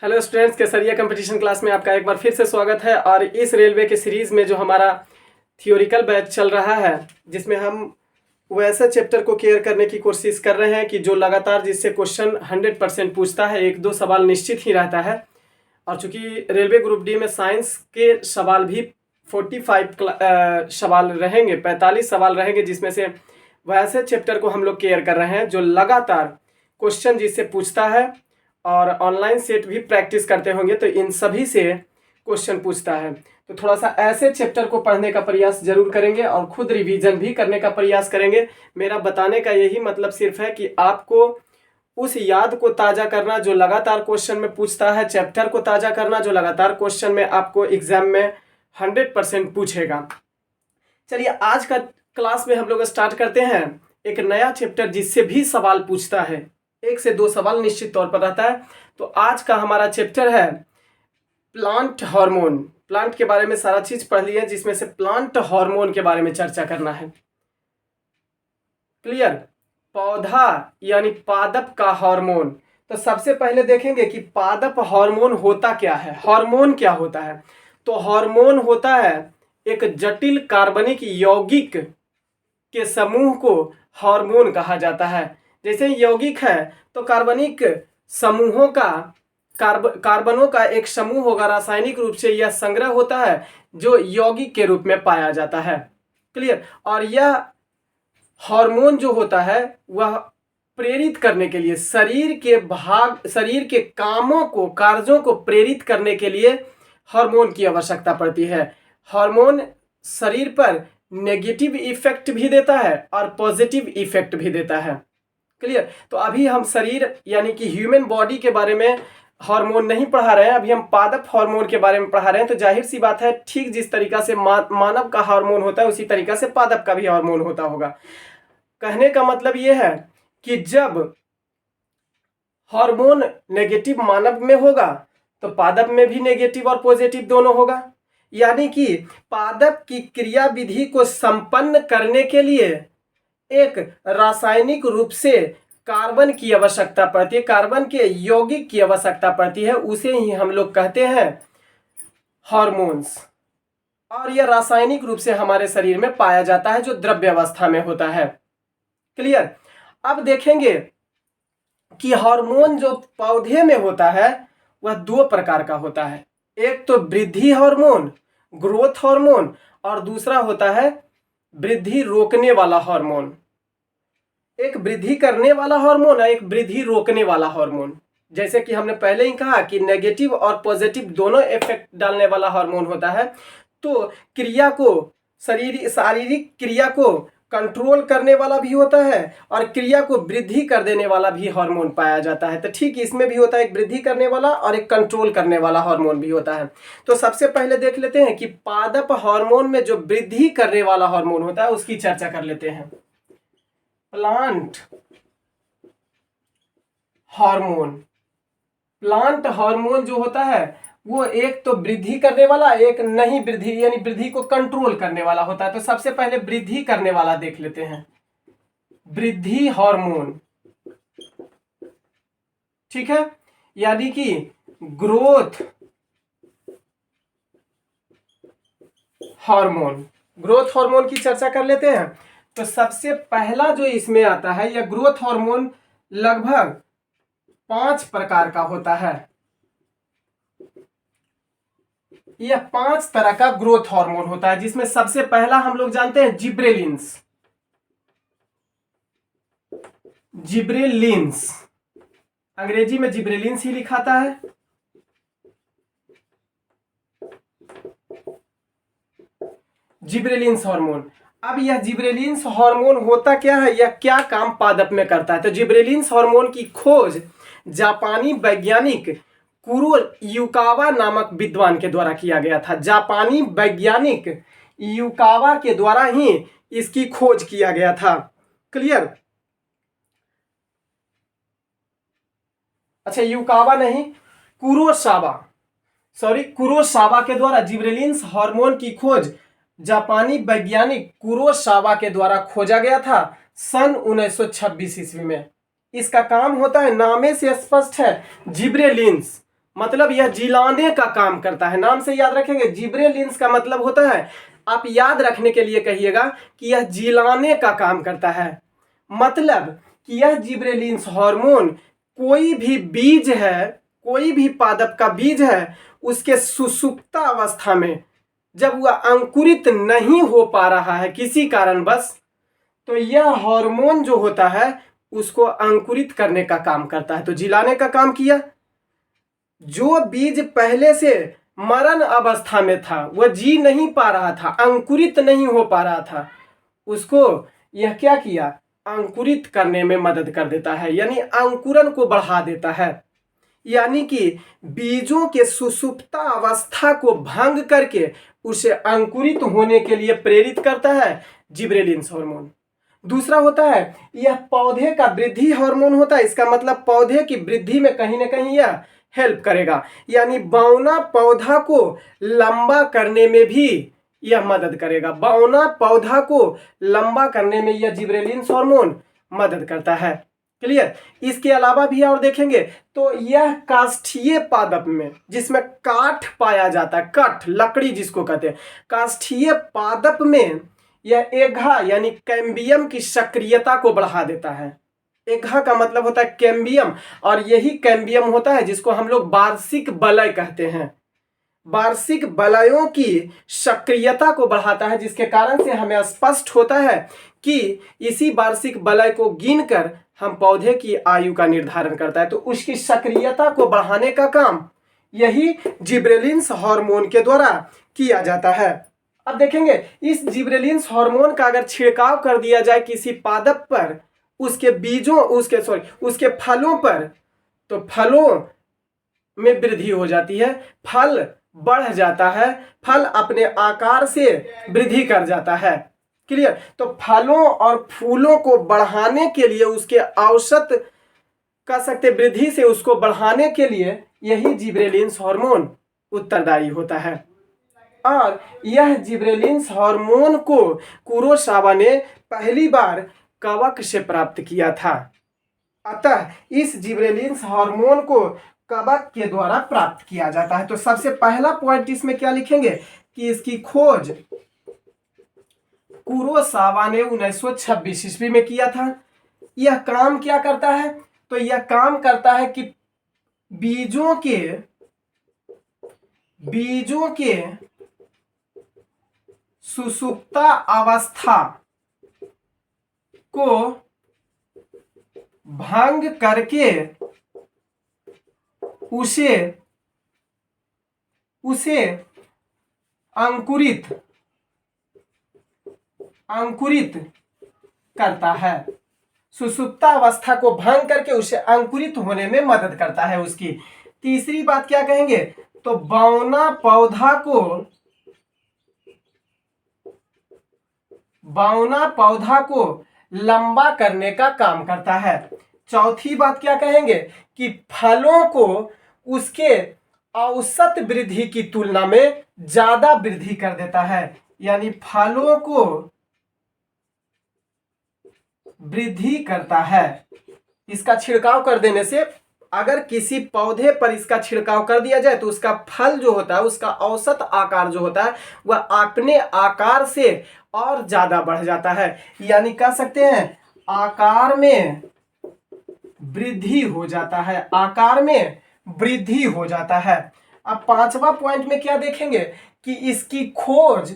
Hello students, केसरिया competition class में आपका एक बार फिर से स्वागत है। और इस रेलवे के सीरीज़ में जो हमारा थियोरिकल बैच चल रहा है, जिसमें हम वैसे चैप्टर को केयर करने की कोशिश कर रहे हैं कि जो लगातार जिससे क्वेश्चन 100% पूछता है, एक दो सवाल निश्चित ही रहता है। और चूंकि रेलवे ग्रुप डी में साइंस के सवाल भी 45 सवाल रहेंगे, 45 सवाल रहेंगे, जिसमें से वैसे चैप्टर को हम लोग केयर कर रहे हैं जो लगातार क्वेश्चन जिससे पूछता है। और ऑनलाइन सेट भी प्रैक्टिस करते होंगे तो इन सभी से क्वेश्चन पूछता है। तो थोड़ा सा ऐसे चैप्टर को पढ़ने का प्रयास जरूर करेंगे और खुद रिवीजन भी करने का प्रयास करेंगे। मेरा बताने का यही मतलब सिर्फ है कि आपको उस याद को ताज़ा करना जो लगातार क्वेश्चन में पूछता है, चैप्टर को ताज़ा करना जो लगातार क्वेश्चन में आपको एग्जाम में 100% पूछेगा। चलिए, आज का क्लास में हम लोग स्टार्ट करते हैं एक नया चैप्टर जिससे भी सवाल पूछता है। 1 से 2 सवाल निश्चित तौर पर रहता है। तो आज का हमारा चैप्टर है प्लांट हार्मोन। प्लांट के बारे में सारा चीज पढ़ लिए, जिसमें से प्लांट हार्मोन के बारे में चर्चा करना है। क्लियर? पौधा यानी पादप का हार्मोन। तो सबसे पहले देखेंगे कि पादप हार्मोन होता क्या है। हार्मोन क्या होता है? तो हार्मोन होता है एक जटिल कार्बनिक यौगिक के समूह को हार्मोन कहा जाता है। जैसे यौगिक है तो कार्बनिक समूहों का कार्बनों का एक समूह होगा, रासायनिक रूप से यह संग्रह होता है जो यौगिक के रूप में पाया जाता है। क्लियर? और यह हार्मोन जो होता है वह प्रेरित करने के लिए शरीर के कामों को, कार्यों को प्रेरित करने के लिए हार्मोन की आवश्यकता पड़ती है। हार्मोन शरीर पर नेगेटिव इफेक्ट भी देता है और पॉजिटिव इफेक्ट भी देता है। क्लियर? तो अभी हम शरीर यानी कि ह्यूमन बॉडी के बारे में हार्मोन नहीं पढ़ा रहे हैं, अभी हम पादप हार्मोन के बारे में पढ़ा रहे हैं। तो जाहिर सी बात है, ठीक जिस तरीका से मानव का हार्मोन होता है उसी तरीका से पादप का भी हार्मोन होता होगा। कहने का मतलब यह है कि जब हार्मोन नेगेटिव मानव में होगा तो पादप में भी नेगेटिव और पॉजिटिव दोनों होगा। यानी कि पादप की क्रिया विधि को संपन्न करने के लिए एक रासायनिक रूप से कार्बन की आवश्यकता पड़ती है, कार्बन के यौगिक की आवश्यकता पड़ती है, उसे ही हम लोग कहते हैं हार्मोन्स। और यह रासायनिक रूप से हमारे शरीर में पाया जाता है जो द्रव्य अवस्था में होता है। क्लियर? अब देखेंगे कि हार्मोन जो पौधे में होता है वह 2 प्रकार का होता है। एक तो वृद्धि हार्मोन, ग्रोथ हार्मोन, और दूसरा होता है वृद्धि रोकने वाला हार्मोन। एक वृद्धि करने वाला हार्मोन है, एक वृद्धि रोकने वाला हार्मोन। जैसे कि हमने पहले ही कहा कि नेगेटिव और पॉजिटिव दोनों इफेक्ट डालने वाला हार्मोन होता है। तो क्रिया को, शारीरिक क्रिया को कंट्रोल करने वाला भी होता है और क्रिया को वृद्धि कर देने वाला भी हार्मोन पाया जाता है। तो ठीक इसमें भी होता है, एक वृद्धि करने वाला और एक कंट्रोल करने वाला हार्मोन भी होता है। तो सबसे पहले देख लेते हैं कि पादप हार्मोन में जो वृद्धि करने वाला हार्मोन होता है उसकी चर्चा कर लेते हैं। Plant hormone. प्लांट हार्मोन जो होता है वो एक तो वृद्धि करने वाला, एक नहीं वृद्धि यानी वृद्धि को कंट्रोल करने वाला होता है। तो सबसे पहले वृद्धि करने वाला देख लेते हैं, वृद्धि हार्मोन। ठीक है, यानी कि ग्रोथ हार्मोन। ग्रोथ हार्मोन की चर्चा कर लेते हैं। तो सबसे पहला जो इसमें आता है यह ग्रोथ हार्मोन लगभग 5 प्रकार का होता है। यह 5 तरह का ग्रोथ हार्मोन होता है, जिसमें सबसे पहला हम लोग जानते हैं जिब्रेलिन्स। जिब्रेलिन्स अंग्रेजी में जिब्रेलिन्स ही लिखाता है। Gibberellins hormone. अब यह जिब्रेलिन्स हार्मोन होता क्या है, यह क्या काम पादप में करता है? तो जिब्रेलिन्स हार्मोन की खोज जापानी वैज्ञानिक कुरोयुकावा नामक विद्वान के द्वारा किया गया था। जापानी वैज्ञानिक युकावा के द्वारा ही इसकी खोज किया गया था। क्लियर? अच्छा, युकावा नहीं, कुरोसावा के द्वारा जिब्रेलिन्स हार्मोन की खोज जापानी वैज्ञानिक कुरोसावा के द्वारा खोजा गया था सन 1926 ईस्वी में। इसका काम होता है, नामे से स्पष्ट है, जिब्रेलिन्स मतलब यह जिलाने का काम करता है। नाम से याद रखेंगे, जिब्रेलिन्स का मतलब होता है, आप याद रखने के लिए कहिएगा कि यह जिलाने का काम करता है। मतलब कि यह जिब्रेलिन्स हार्मोन कोई भी बीज है, कोई भी पादप का बीज है, उसके सुषुप्त अवस्था में जब वह अंकुरित नहीं हो पा रहा है किसी कारणवश, तो यह हार्मोन जो होता है उसको अंकुरित करने का काम करता है। तो जिलाने का काम किया। जो बीज पहले से मरण अवस्था में था, वह जी नहीं पा रहा था, अंकुरित नहीं हो पा रहा था, उसको यह क्या किया, अंकुरित करने में मदद कर देता है, यानी अंकुरन को बढ़ा देता है। यानी कि बीजों के सुषुप्त अवस्था को भंग करके उसे अंकुरित होने के लिए प्रेरित करता है जिब्रेलिन्स हार्मोन। दूसरा होता है, यह पौधे का वृद्धि हार्मोन होता है। इसका मतलब पौधे की वृद्धि में कहीं ना कहीं यह हेल्प करेगा, यानी बौना पौधा को लंबा करने में भी यह मदद करेगा। बौना पौधा को लंबा करने में यह जिब्रेलिन्स हार्मोन मदद करता है। क्लियर। इसके अलावा भी और देखेंगे तो यह काष्ठीय पादप में, जिसमें काठ पाया जाता है, काठ लकड़ी जिसको कहते हैं, काष्ठीय पादप में यह एघा यानी कैम्बियम की सक्रियता को बढ़ा देता है। एघा का मतलब होता है कैम्बियम, और यही कैम्बियम होता है जिसको हम लोग वार्षिक वलय कहते हैं। वार्षिक वलयों की सक्रियता को बढ़ाता है, जिसके कारण से हमें स्पष्ट होता है कि इसी वार्षिक वलय को गिनकर हम पौधे की आयु का निर्धारण करता है। तो उसकी सक्रियता को बढ़ाने का काम यही जिब्रेलिन्स हार्मोन के द्वारा किया जाता है। अब देखेंगे, इस जिब्रेलिन्स हार्मोन का अगर छिड़काव कर दिया जाए किसी पादप पर, उसके बीजों उसके फलों पर, तो फलों में वृद्धि हो जाती है, फल बढ़ जाता है, फल अपने आकार से वृद्धि कर जाता है। क्लियर। तो फलों और फूलों को बढ़ाने के लिए, उसके औसत कह सकते वृद्धि से उसको बढ़ाने के लिए यही जिब्रेलिन्स हार्मोन उत्तरदायी होता है। और यह जिब्रेलिन्स हार्मोन को कुरोसावा ने पहली बार कवक से प्राप्त किया था। अतः इस जिब्रेलिन्स हार्मोन को कवक के द्वारा प्राप्त किया जाता है। तो सबसे पहला पॉइंट इसमें क्या लिखेंगे कि इसकी खोज कुरोसावा ने 1926 ईस्वी में किया था। यह काम क्या करता है, तो यह काम करता है कि बीजों के सुषुप्त अवस्था को भंग करके उसे अंकुरित करता है। सुषुप्त अवस्था को भंग करके उसे अंकुरित होने में मदद करता है उसकी। तीसरी बात क्या कहेंगे, तो बौना पौधा को लंबा करने का काम करता है। चौथी बात क्या कहेंगे कि फलों को उसके औसत वृद्धि की तुलना में ज्यादा वृद्धि कर देता है, यानी फलों को वृद्धि करता है। इसका छिड़काव कर देने से, अगर किसी पौधे पर इसका छिड़काव कर दिया जाए तो उसका फल जो होता है, उसका औसत आकार जो होता है, वह अपने आकार से और ज्यादा बढ़ जाता है, यानी कह सकते हैं आकार में वृद्धि हो जाता है, आकार में वृद्धि हो जाता है। अब पांचवा पॉइंट में क्या देखेंगे कि इसकी खोज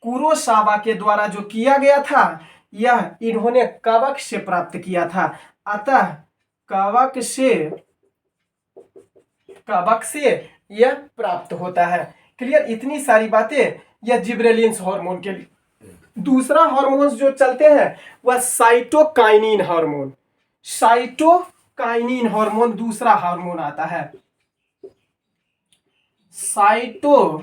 कुरोसावा के द्वारा जो किया गया था, यह इन्होंने कवक से प्राप्त किया था। अतः कवक से यह प्राप्त होता है। क्लियर। इतनी सारी बातें यह जिब्रेलिन्स हार्मोन के लिए। दूसरा हार्मोन जो चलते हैं वह साइटोकाइनिन हार्मोन। साइटोकाइनिन हार्मोन दूसरा हार्मोन आता है। साइटोकाइनिन्स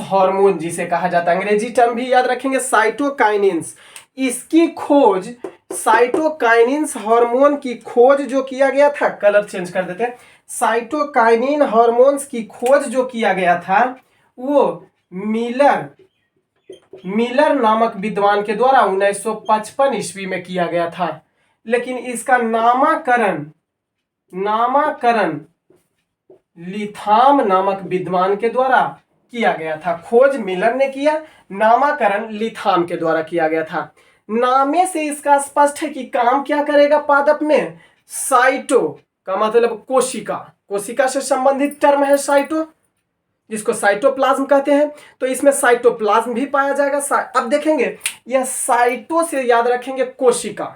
हार्मोन जिसे कहा जाता है, अंग्रेजी टर्म भी याद रखेंगे, साइटोकाइनिन्स। इसकी खोज, साइटोकाइनिन्स हार्मोन की खोज जो किया गया था, कलर चेंज कर देते हैं, साइटोकाइनिन हार्मोन्स की खोज जो किया गया था वो मिलर नामक विद्वान के द्वारा 1955 ईस्वी में किया गया था। लेकिन इसका नामकरण नामकरण लिथाम नामक विद्वान के द्वारा किया गया था। खोज मिलर ने किया, नामकरण लिथाम के द्वारा किया गया था। नामे से इसका स्पष्ट है कि काम क्या करेगा पादप में। साइटो का मतलब कोशिका, कोशिका से संबंधित टर्म है साइटो, जिसको साइटोप्लाज्म कहते हैं। तो इसमें साइटोप्लाज्म भी पाया जाएगा। अब देखेंगे यह साइटो से याद रखेंगे कोशिका।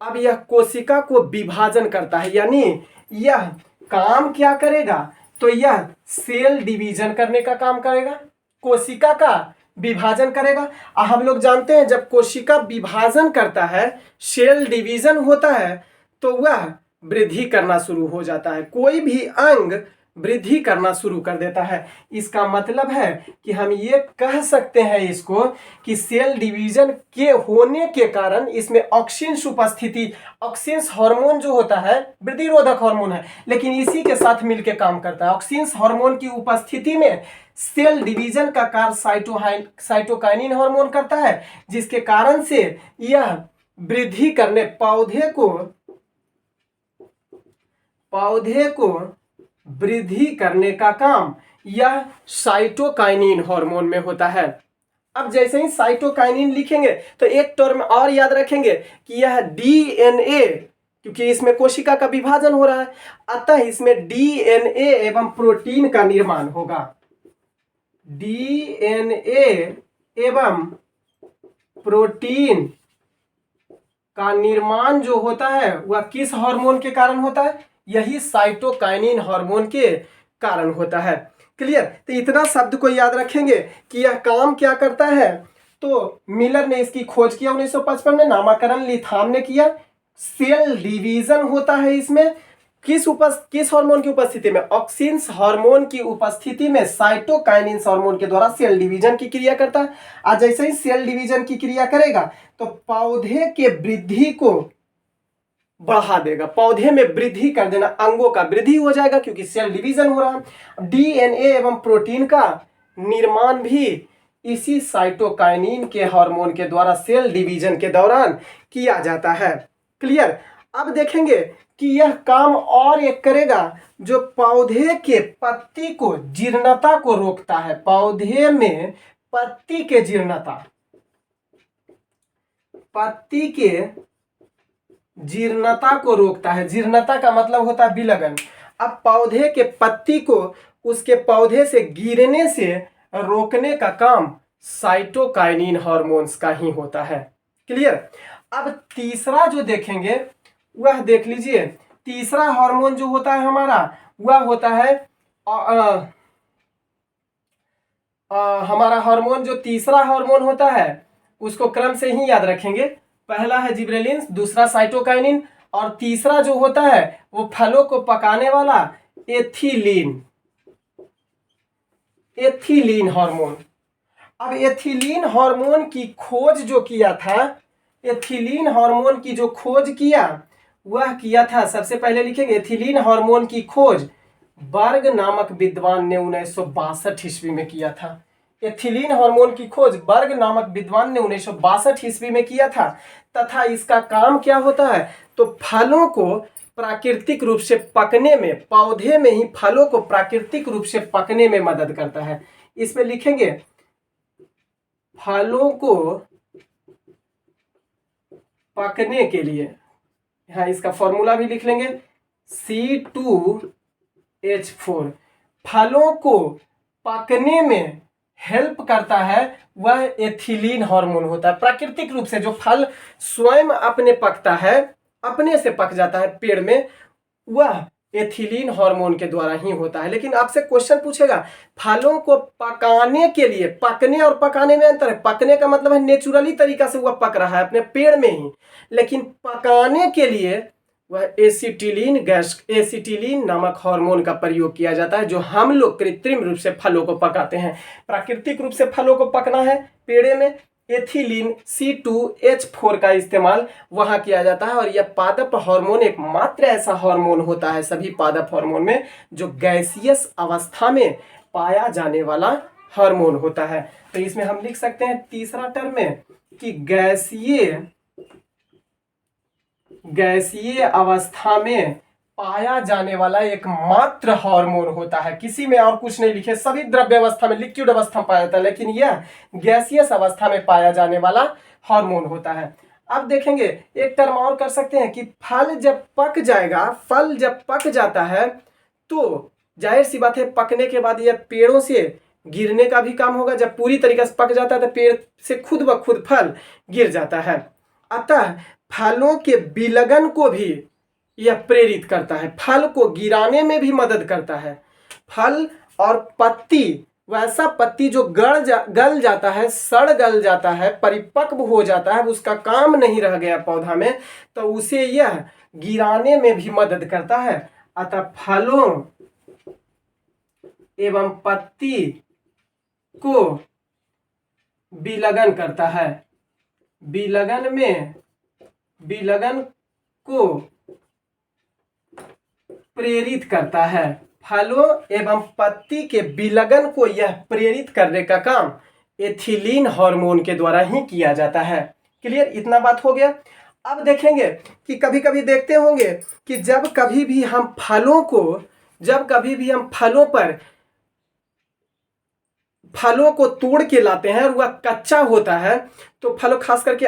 अब यह कोशिका को विभाजन करता है, यानी यह काम क्या करेगा, तो यह सेल डिवीजन करने का काम करेगा, कोशिका का विभाजन करेगा। हम लोग जानते हैं जब कोशिका विभाजन करता है, सेल डिवीजन होता है, तो वह वृद्धि करना शुरू हो जाता है। कोई भी अंग वृद्धि करना शुरू कर देता है। इसका मतलब है कि हम ये कह सकते हैं इसको कि सेल डिवीजन के होने के कारण इसमें ऑक्सिन्स उपस्थिति, ऑक्सिन्स हार्मोन जो होता है वृद्धि रोधक हार्मोन है, लेकिन इसी के साथ मिलकर काम करता है। ऑक्सिन्स हार्मोन की उपस्थिति में सेल डिवीजन का कार्य साइटोकाइनिन हार्मोन करता है, जिसके कारण से यह वृद्धि करने पौधे को वृद्धि करने का काम यह साइटोकाइनिन हार्मोन में होता है। अब जैसे ही साइटोकाइनिन लिखेंगे तो एक टर्म और याद रखेंगे कि यह डीएनए, क्योंकि इसमें कोशिका का विभाजन हो रहा है, अतः इसमें डीएनए एवं प्रोटीन का निर्माण होगा। डीएनए एवं प्रोटीन का निर्माण जो होता है वह किस हार्मोन के कारण होता है, यही साइटोकाइनिन हार्मोन के कारण होता है। क्लियर। तो इतना शब्द को याद रखेंगे कि यह काम क्या करता है। तो मिलर ने इसकी खोज किया 1955 में, नामकरण लिथाम ने किया। सेल डिवीजन होता है इसमें किस हार्मोन की उपस्थिति में, ऑक्सिन्स हार्मोन की उपस्थिति में साइटोकाइनिन हार्मोन के द्वारा सेल डिवीजन की क्रिया करता है। आज जैसे ही सेल डिवीजन की क्रिया करेगा तो पौधे के वृद्धि को बढ़ा देगा, पौधे में वृद्धि कर देना, अंगों का वृद्धि हो जाएगा क्योंकि सेल डिवीजन हो रहा है। डीएनए एवं प्रोटीन का निर्माण भी इसी साइटोकाइनिन के हार्मोन के द्वारा सेल डिवीजन के दौरान किया जाता है। क्लियर। अब देखेंगे कि यह काम और एक करेगा जो पौधे के पत्ती को जीर्णता को रोकता है। पौधे में पत्ती के जीर्णता को रोकता है। जीर्णता का मतलब होता है विलगन। अब पौधे के पत्ती को उसके पौधे से गिरने से रोकने का काम साइटोकाइनिन हार्मोन्स का ही होता है। क्लियर। अब तीसरा जो देखेंगे वह देख लीजिए, तीसरा हार्मोन जो होता है हमारा वह होता है हमारा हार्मोन, जो तीसरा हार्मोन होता है उसको क्रम से ही याद रखेंगे। पहला है जिब्रेलिन, दूसरा साइटोकाइनिन, और तीसरा जो होता है वो फलों को पकाने वाला एथिलीन हार्मोन। अब एथिलीन हार्मोन की खोज जो किया था, एथिलीन हार्मोन की जो खोज किया वह किया था, सबसे पहले लिखेंगे एथिलीन हार्मोन की खोज बर्ग नामक विद्वान ने 1962 ईस्वी में किया था। एथिलीन हार्मोन की खोज बर्ग नामक विद्वान ने 1962 ईस्वी में किया था, तथा इसका काम क्या होता है, तो फलों को प्राकृतिक रूप से पकने में, पौधे में ही फलों को प्राकृतिक रूप से पकने में मदद करता है। इसमें लिखेंगे फलों को पकने के लिए, यहाँ इसका फॉर्मूला भी लिख लेंगे C2H4। फलों को पकने में हेल्प करता है वह एथिलीन हार्मोन होता है। प्राकृतिक रूप से जो फल स्वयं अपने पकता है, अपने से पक जाता है पेड़ में, वह एथिलीन हार्मोन के द्वारा ही होता है। लेकिन आपसे क्वेश्चन पूछेगा फलों को पकाने के लिए, पकने और पकाने में अंतर है। पकने का मतलब है नेचुरली तरीका से वह पक रहा है अपने पेड़ में ही, लेकिन पकाने के लिए वह एसिटिलीन नामक हार्मोन का प्रयोग किया जाता है, जो हम लोग कृत्रिम रूप से फलों को पकाते हैं। प्राकृतिक रूप से फलों को पकना है पेड़े में, एथिलीन C2H4 का इस्तेमाल वहां किया जाता है। और यह पादप हार्मोन एकमात्र ऐसा हार्मोन होता है सभी पादप हार्मोन में जो गैसियस अवस्था में पाया जाने वाला हार्मोन होता है। तो इसमें हम लिख सकते हैं तीसरा टर्म में कि गैसीय अवस्था में पाया जाने वाला एकमात्र हार्मोन होता है। किसी में और कुछ नहीं लिखे, सभी द्रव्य अवस्था में, लिक्विड अवस्था में पाया जाता है, लेकिन यह गैसियस अवस्था में पाया जाने वाला हार्मोन होता है। अब देखेंगे एक टर्म और कर सकते हैं कि फल जब पक जाएगा, फल जब पक जाता है तो जाहिर सी बात है पकने के बाद यह पेड़ों से गिरने का भी काम होगा। जब पूरी तरीके से पक जाता है तो पेड़ से खुद ब खुद फल गिर जाता है। अतः फलों के विलगन को भी यह प्रेरित करता है, फल को गिराने में भी मदद करता है। फल और पत्ती, वैसा पत्ती जो गल जाता है, सड़ गल जाता है, परिपक्व हो जाता है, उसका काम नहीं रह गया पौधा में, तो उसे यह गिराने में भी मदद करता है। अतः फलों एवं पत्ती को विलगन करता है, विलगन को प्रेरित करता है। फलों एवं पत्ती के विलगन को यह प्रेरित करने का काम एथिलीन हार्मोन के द्वारा ही किया जाता है। क्लियर, इतना बात हो गया। अब देखेंगे कि कभी कभी देखते होंगे कि जब कभी भी हम फलों को तोड़ के लाते हैं और वह कच्चा होता है, तो फलों खास करके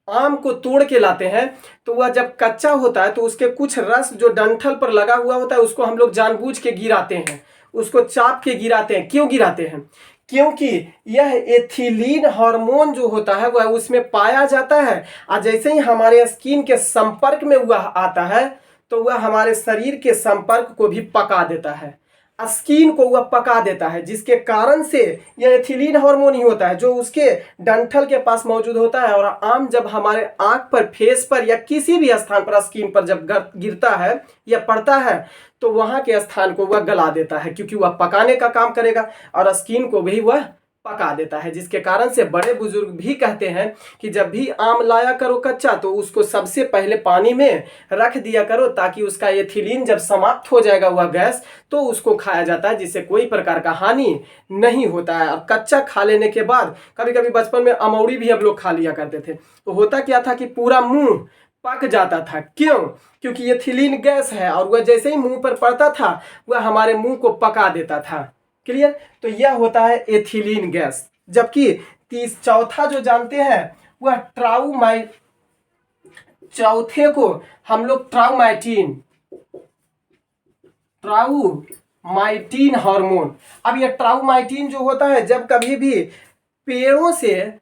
आम को तोड़ के लाते हैं, तो वह जब कच्चा होता है तो उसके कुछ रस जो डंठल पर लगा हुआ होता है उसको हम लोग जानबूझ के गिराते हैं, उसको चाप के गिराते हैं। क्यों गिराते हैं? क्योंकि यह एथिलीन हार्मोन जो होता है वह उसमें पाया जाता है, और जैसे ही हमारे स्किन के संपर्क में वह आता है तो वह हमारे शरीर के संपर्क को भी पका देता है, स्किन को वह पका देता है, जिसके कारण से यह एथिलीन हार्मोन ही होता है जो उसके डंठल के पास मौजूद होता है। और आम जब हमारे आंख पर, फेस पर या किसी भी स्थान पर, स्किन पर जब गिरता है या पड़ता है तो वहां के स्थान को वह गला देता है, क्योंकि वह पकाने का काम करेगा और स्किन को भी वह पका देता है। जिसके कारण से बड़े बुजुर्ग भी कहते हैं कि जब भी आम लाया करो कच्चा तो उसको सबसे पहले पानी में रख दिया करो, ताकि उसका एथिलीन जब समाप्त हो जाएगा वह गैस, तो उसको खाया जाता है, जिससे कोई प्रकार का हानि नहीं होता है। और कच्चा खा लेने के बाद, कभी कभी बचपन में अमौड़ी भी हम लोग खा लिया करते थे, तो होता क्या था कि पूरा मुंह पक जाता था। क्यों? क्योंकि एथिलीन गैस है और वह जैसे ही मुंह पर पड़ता था वह हमारे मुंह को पका देता था। क्लियर? तो यह होता है एथिलीन गैस। जबकि चौथा जो जानते हैं वह चौथे को हम लोग ट्राउमाइटीन हार्मोन। अब यह ट्राउमाइटीन जो होता है, जब कभी भी पेड़ों से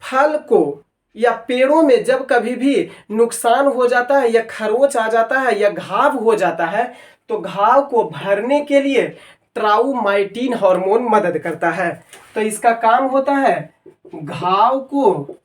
फल को या पेड़ों में जब कभी भी नुकसान हो जाता है या खरोच आ जाता है या घाव हो जाता है, तो घाव को भरने के लिए ट्राउमाइटीन हार्मोन मदद करता है। तो इसका काम होता है घाव को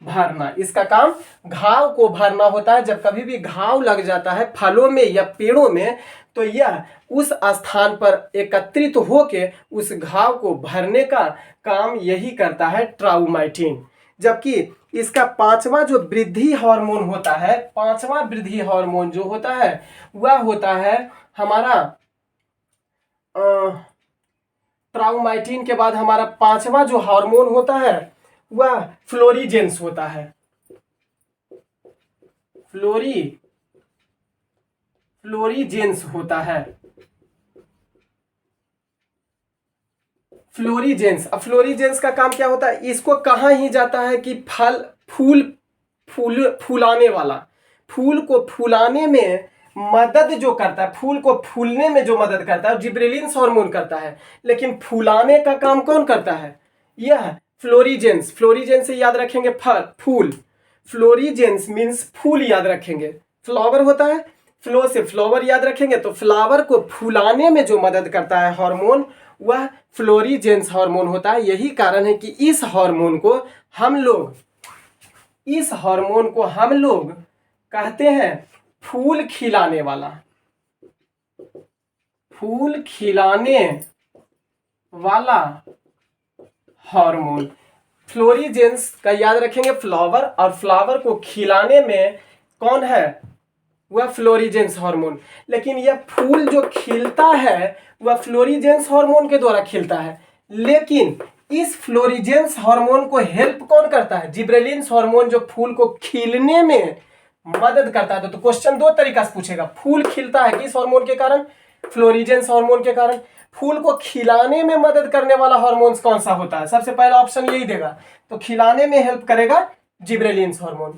भरना, इसका काम घाव को भरना होता है। जब कभी भी घाव लग जाता है फलों में या पेड़ों में, तो यह उस स्थान पर एकत्रित होके उस घाव को भरने का काम यही करता है ट्राउमाइटीन। जबकि इसका पांचवा जो वृद्धि हार्मोन होता है, पांचवा वृद्धि हार्मोन जो होता है वह होता है हमारा ट्राउमाइटीन के बाद हमारा पांचवा जो हार्मोन होता है वह फ्लोरीजेंस होता है। फ्लोरीजेंस होता है। फ्लोरीजेंस का काम क्या होता है? इसको कहाँ ही जाता है कि फूलाने वाला, फूल को फूलाने में मदद जो करता है, फूल को फूलने में जो मदद करता है जिब्रेलिन्स हार्मोन करता है, लेकिन फूलाने का काम कौन करता है? यह फ्लोरीजेंस। फ्लोरीजेंस से याद रखेंगे फूल, फ्लोरीजेंस मीन्स फूल याद रखेंगे। फ्लावर होता है, फ्लो से फ्लावर याद रखेंगे, तो फ्लावर को फूलाने में जो मदद करता है हार्मोन वह फ्लोरीजेंस हार्मोन होता है। यही कारण है कि इस हार्मोन को हम लोग कहते हैं फूल खिलाने वाला हार्मोन। फ्लोरीजेंस का याद रखेंगे फ्लावर, और फ्लावर को खिलाने में कौन है? वह फ्लोरीजेंस हार्मोन। लेकिन यह फूल जो खिलता है वह फ्लोरीजेंस हार्मोन के द्वारा खिलता है, लेकिन इस फ्लोरीजेंस हार्मोन को हेल्प कौन करता है? जिब्रेलिन्स हार्मोन, जो फूल को खिलने में मदद करता है। तो क्वेश्चन दो तरीका से पूछेगा, फूल खिलता है किस हार्मोन के कारण? फ्लोरिजेंस हार्मोन के कारण। फूल को खिलाने में मदद करने वाला हार्मोन कौन सा होता है? सबसे पहला ऑप्शन यही देगा, तो खिलाने में हेल्प करेगा जिब्रेलिन्स हार्मोन।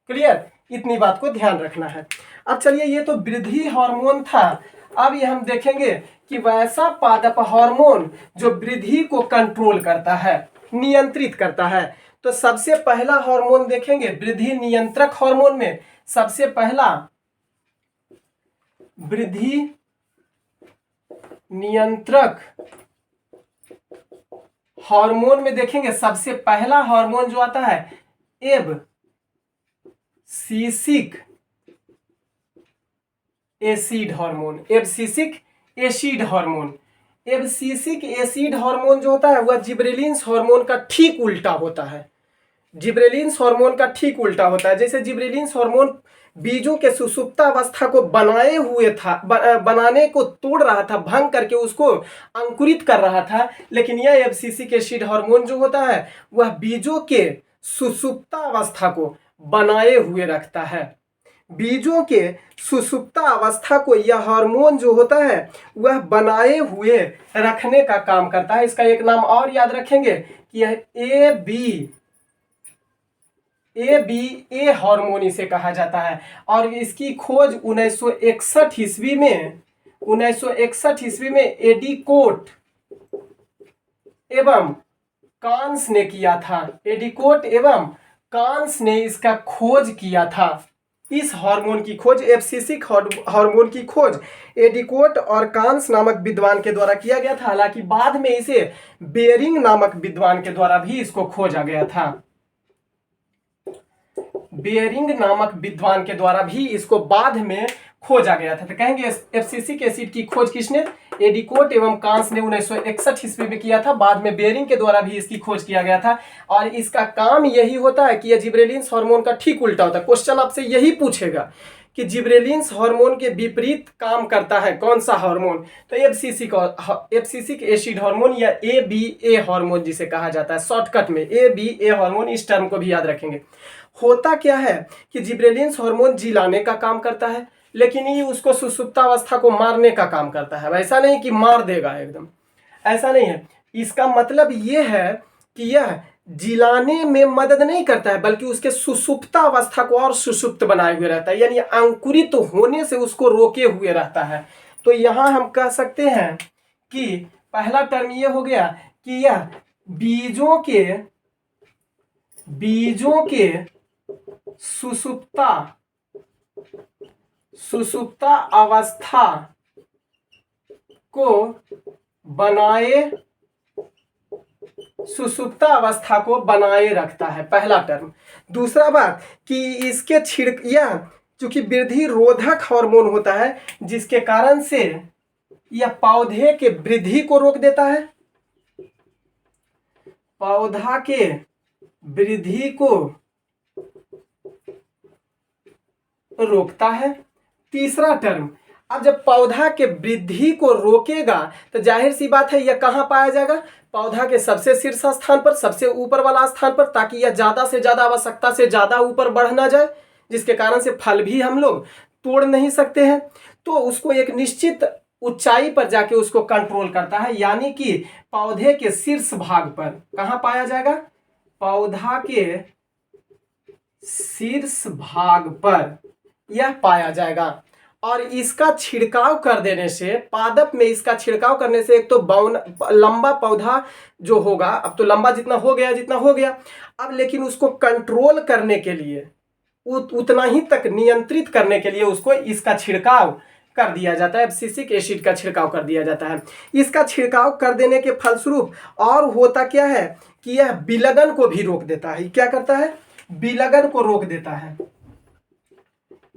क्लियर, इतनी बात को ध्यान रखना है। अब चलिए, ये तो वृद्धि हार्मोन था। अब ये हम देखेंगे कि वैसा पादप हार्मोन जो वृद्धि को कंट्रोल करता है, नियंत्रित करता है। तो सबसे पहला हार्मोन देखेंगे वृद्धि नियंत्रक हार्मोन में। सबसे पहला वृद्धि नियंत्रक हार्मोन में देखेंगे, सबसे पहला हार्मोन जो आता है abscisic acid hormone. Abscisic acid hormone. Abscisic acid hormone जो होता है वह जिब्रेलिन्स हार्मोन का ठीक उल्टा होता है। जिब्रेलिन्स हार्मोन का ठीक उल्टा होता है। जैसे जिब्रेलिन्स हार्मोन बीजों के सुसुप्तावस्था को बनाए हुए था, बनाने को तोड़ रहा था, भंग करके उसको अंकुरित कर रहा था। लेकिन यह एब्सिसिक एसिड हार्मोन जो होता है वह बीजों के सुसुप्तावस्था को बनाए हुए रखता है। बीजों के सुसुप्ता अवस्था को यह हार्मोन जो होता है वह बनाए हुए रखने का काम करता है। इसका एक नाम और याद रखेंगे कि यह ए हार्मोन इसे कहा जाता है। और इसकी खोज 1961 ईस्वी में एडिकोट एवं कांस ने किया था। एडिकोट एवं कांस ने इसका खोज किया था। इस हार्मोन की खोज, एब्सिसिक हार्मोन की खोज एडिकोट और कांस नामक विद्वान के द्वारा किया गया था। हालांकि बाद में इसे बेरिंग नामक विद्वान के द्वारा भी इसको खोजा गया था। बेरिंग नामक विद्वान के द्वारा भी इसको बाद में खोजा गया था। तो कहेंगे एब्सिसिक एसिड की खोज किसने? एडिकोट एवं कांस ने 1961 ईस्वी में किया था। बाद में बेरिंग के द्वारा भी इसकी खोज किया गया था। और इसका काम यही होता है कि यह जिब्रेलिन्स हार्मोन का ठीक उल्टा होता है। क्वेश्चन आपसे यही पूछेगा कि जिब्रेलिन्स हार्मोन के विपरीत काम करता है कौन सा हार्मोन? तो एब्सिसिक एसिड हार्मोन या ABA हार्मोन जिसे कहा जाता है शॉर्टकट में, ABA हार्मोन। इस टर्म को भी याद रखेंगे। होता क्या है कि जिब्रेलिन्स हार्मोन जिलाने का काम करता है, लेकिन ये उसको सुसुप्तावस्था को मारने का काम करता है। ऐसा नहीं कि मार देगा एकदम, ऐसा नहीं है। इसका मतलब ये है कि यह जिलाने में मदद नहीं करता है, बल्कि उसके सुसुप्तावस्था को और सुसुप्त बनाए हुए रहता है, यानी अंकुरित तो होने से उसको रोके हुए रहता है। तो यहां हम कह सकते हैं कि पहला टर्म ये हो गया कि यह बीजों के सुसुप्ता अवस्था को बनाए रखता है, पहला टर्म। दूसरा बात कि इसके यह चूंकि वृद्धि रोधक हार्मोन होता है, जिसके कारण से यह पौधे के वृद्धि को रोक देता है, पौधा के वृद्धि को रोकता है। तीसरा टर्म, अब जब पौधा के वृद्धि को रोकेगा तो जाहिर सी बात है यह कहां पाया जाएगा? पौधा के सबसे शीर्ष स्थान पर, सबसे ऊपर वाला स्थान पर, ताकि यह ज्यादा से ज्यादा आवश्यकता से ज्यादा ऊपर बढ़ ना जाए, जिसके कारण से फल भी हम लोग तोड़ नहीं सकते हैं। तो उसको एक निश्चित ऊंचाई पर जाके उसको कंट्रोल करता है, यानी कि पौधे के शीर्ष भाग पर कहां पाया जाएगा? पौधा के शीर्ष भाग पर यह पाया जाएगा। और इसका छिड़काव कर देने से, पादप में इसका छिड़काव करने से, एक तो लंबा पौधा जो होगा, अब तो लंबा जितना हो गया, अब लेकिन उसको कंट्रोल करने के लिए, उतना ही तक नियंत्रित करने के लिए उसको इसका छिड़काव कर दिया जाता है, एब्सिसिक एसिड का छिड़काव कर दिया जाता है। इसका छिड़काव कर देने के फलस्वरूप और होता क्या है कि यह विलगन को भी रोक देता है। क्या करता है? विलगन को रोक देता है,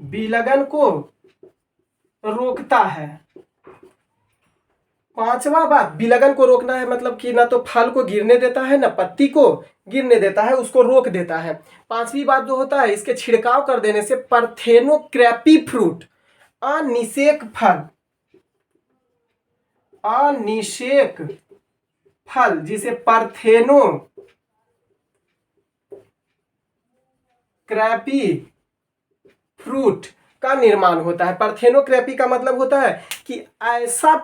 विलगन को रोकता है। पांचवा बात, विलगन को रोकना है मतलब कि ना तो फल को गिरने देता है, ना पत्ती को गिरने देता है, उसको रोक देता है। पांचवी बात जो होता है, इसके छिड़काव कर देने से पार्थेनोक्रैपी फ्रूट, अनिषेक फल जिसे पार्थेनोक्रैपी फ्रूट का निर्माण होता है। पार्थेनोक्रेपी का मतलब होता है कि ऐसा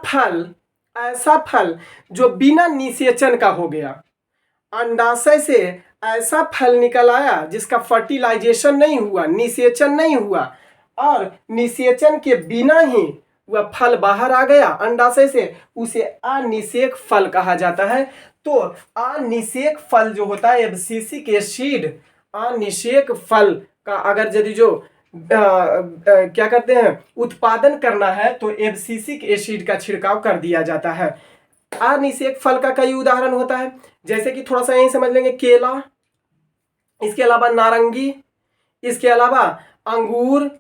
फल जो बिना निषेचन का हो गया, अंडाशय से ऐसा फल निकल आया जिसका फर्टिलाइजेशन नहीं हुआ, निषेचन नहीं हुआ, और निषेचन के बिना ही वह फल बाहर आ गया अंडाशय से, उसे अनिषेक फल कहा जाता है। तो अनिषेक फल जो होता है, एब्सिसिक एसिड, अनिषेक फल का अगर यदि जो क्या करते हैं उत्पादन करना है तो एब्सिसिक एसिड का छिड़काव कर दिया जाता है। अनिषेक फल का कई उदाहरण होता है, जैसे कि थोड़ा सा यही समझ लेंगे, केला, इसके अलावा नारंगी, इसके अलावा अंगूर,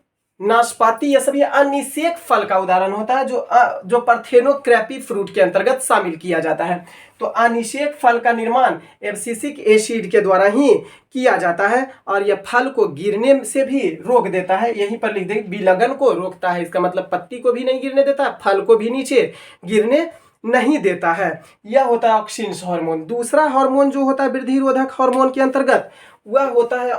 नाशपाती, ये सभी अनिषेक फल का उदाहरण होता है जो पार्थेनोक्रेपी फ्रूट के अंतर्गत शामिल किया जाता है। तो अनिषेक फल का निर्माण एब्सिसिक एसिड के द्वारा ही किया जाता है और यह फल को गिरने से भी रोक देता है। यहीं पर लिख दें, विलगन को रोकता है, इसका मतलब पत्ती को भी नहीं गिरने देता, फल को भी नीचे गिरने नहीं देता है। यह होता है ऑक्सिन्स हार्मोन। दूसरा हार्मोन जो होता है वृद्धि रोधक हार्मोन के अंतर्गत, वह होता है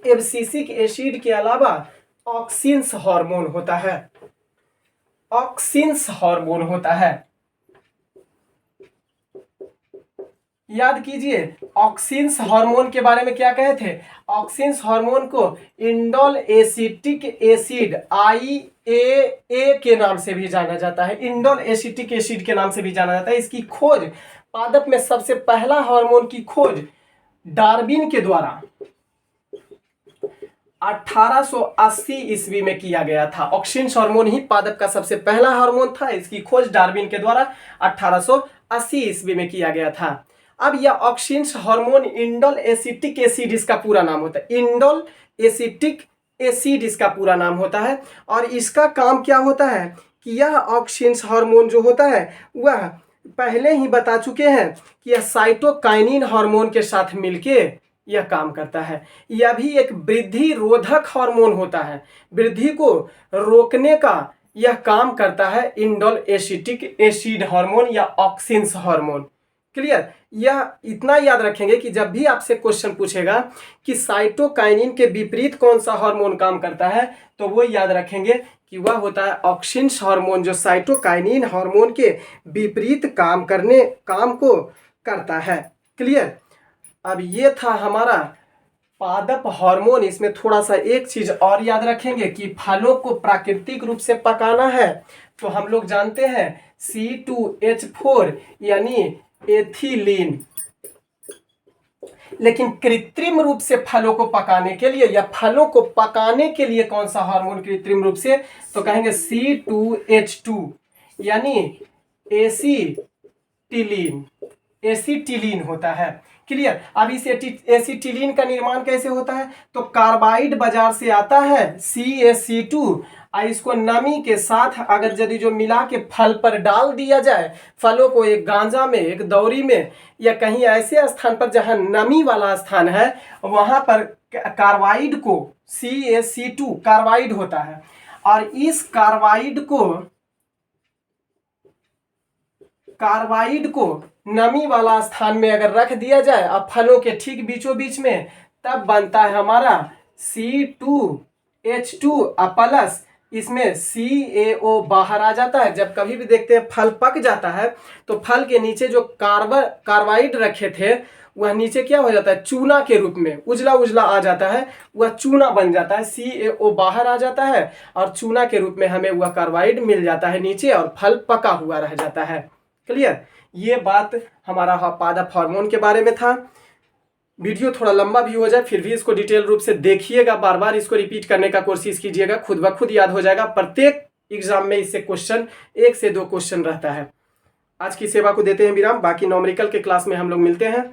एब्सिसिक एसिड के अलावा ऑक्सिन्स हार्मोन होता है। ऑक्सिन्स हार्मोन होता है, याद कीजिए ऑक्सिन्स हार्मोन के बारे में क्या कहे थे। ऑक्सिन्स हार्मोन को इंडोल एसिटिक एसिड IAA के नाम से भी जाना जाता है, इंडोल एसिटिक एसिड के नाम से भी जाना जाता है। इसकी खोज पादप में सबसे पहला हार्मोन की खोज डार्विन के द्वारा 1880 ईस्वी में किया गया था। ऑक्सिन्स हार्मोन ही पादप का सबसे पहला हार्मोन था। इसकी खोज डार्विन के द्वारा 1880 ईस्वी में किया गया था। अब यह auxins hormone indole acetic acid इसका पूरा नाम होता है, इंडोल एसिटिक एसिड इसका पूरा नाम होता है। और इसका काम क्या होता है कि यह ऑक्सिन्स हार्मोन जो होता है वह पहले ही बता चुके हैं कि यह साइटोकाइनिन हार्मोन के साथ मिलके यह काम करता है। यह भी एक वृद्धि रोधक हार्मोन होता है, वृद्धि को रोकने का यह काम करता है इंडोल एसिटिक एसिड हार्मोन या ऑक्सिन्स हार्मोन। क्लियर? यह इतना याद रखेंगे कि जब भी आपसे क्वेश्चन पूछेगा कि साइटोकाइनिन के विपरीत कौन सा हार्मोन काम करता है, तो वो याद रखेंगे कि वह होता है ऑक्सिन्स हार्मोन, जो साइटोकाइनिन हार्मोन के विपरीत काम को करता है। क्लियर? अब ये था हमारा पादप हार्मोन। इसमें थोड़ा सा एक चीज और याद रखेंगे कि फलों को प्राकृतिक रूप से पकाना है तो हम लोग जानते हैं C2H4 यानी एथिलीन। लेकिन कृत्रिम रूप से फलों को पकाने के लिए या फलों को पकाने के लिए कौन सा हार्मोन कृत्रिम रूप से, तो कहेंगे C2H2 यानी एसिटिलीन होता है। क्लियर? अब इस एसिटिलीन का निर्माण कैसे होता है, तो कार्बाइड बाजार से आता है CaC2 और इसको नमी के साथ अगर यदि जो मिला के फल पर डाल दिया जाए, फलों को एक गांजा में, एक दौरी में या कहीं ऐसे स्थान पर जहां नमी वाला स्थान है, वहां पर कार्बाइड को CaC2 कार्बाइड होता है और इस कार्बाइड को नमी वाला स्थान में अगर रख दिया जाए और फलों के ठीक बीचों बीच में, तब बनता है हमारा C2H2 प्लस इसमें CaO बाहर आ जाता है। जब कभी भी देखते हैं फल पक जाता है तो फल के नीचे जो कार्बाइड रखे थे वह नीचे क्या हो जाता है, चूना के रूप में उजला उजला आ जाता है, वह चूना बन जाता है, CaO बाहर आ जाता है और चूना के रूप में हमें वह कार्बाइड मिल जाता है नीचे और फल पका हुआ रह जाता है। क्लियर? ये बात हमारा पादप हार्मोन के बारे में था। वीडियो थोड़ा लंबा भी हो जाए फिर भी इसको डिटेल रूप से देखिएगा, बार बार इसको रिपीट करने का कोशिश कीजिएगा, खुद ब खुद याद हो जाएगा। प्रत्येक एग्जाम में इससे क्वेश्चन 1 से 2 क्वेश्चन रहता है। आज की सेवा को देते हैं विराम, बाकी न्यूमेरिकल के क्लास में हम लोग मिलते हैं।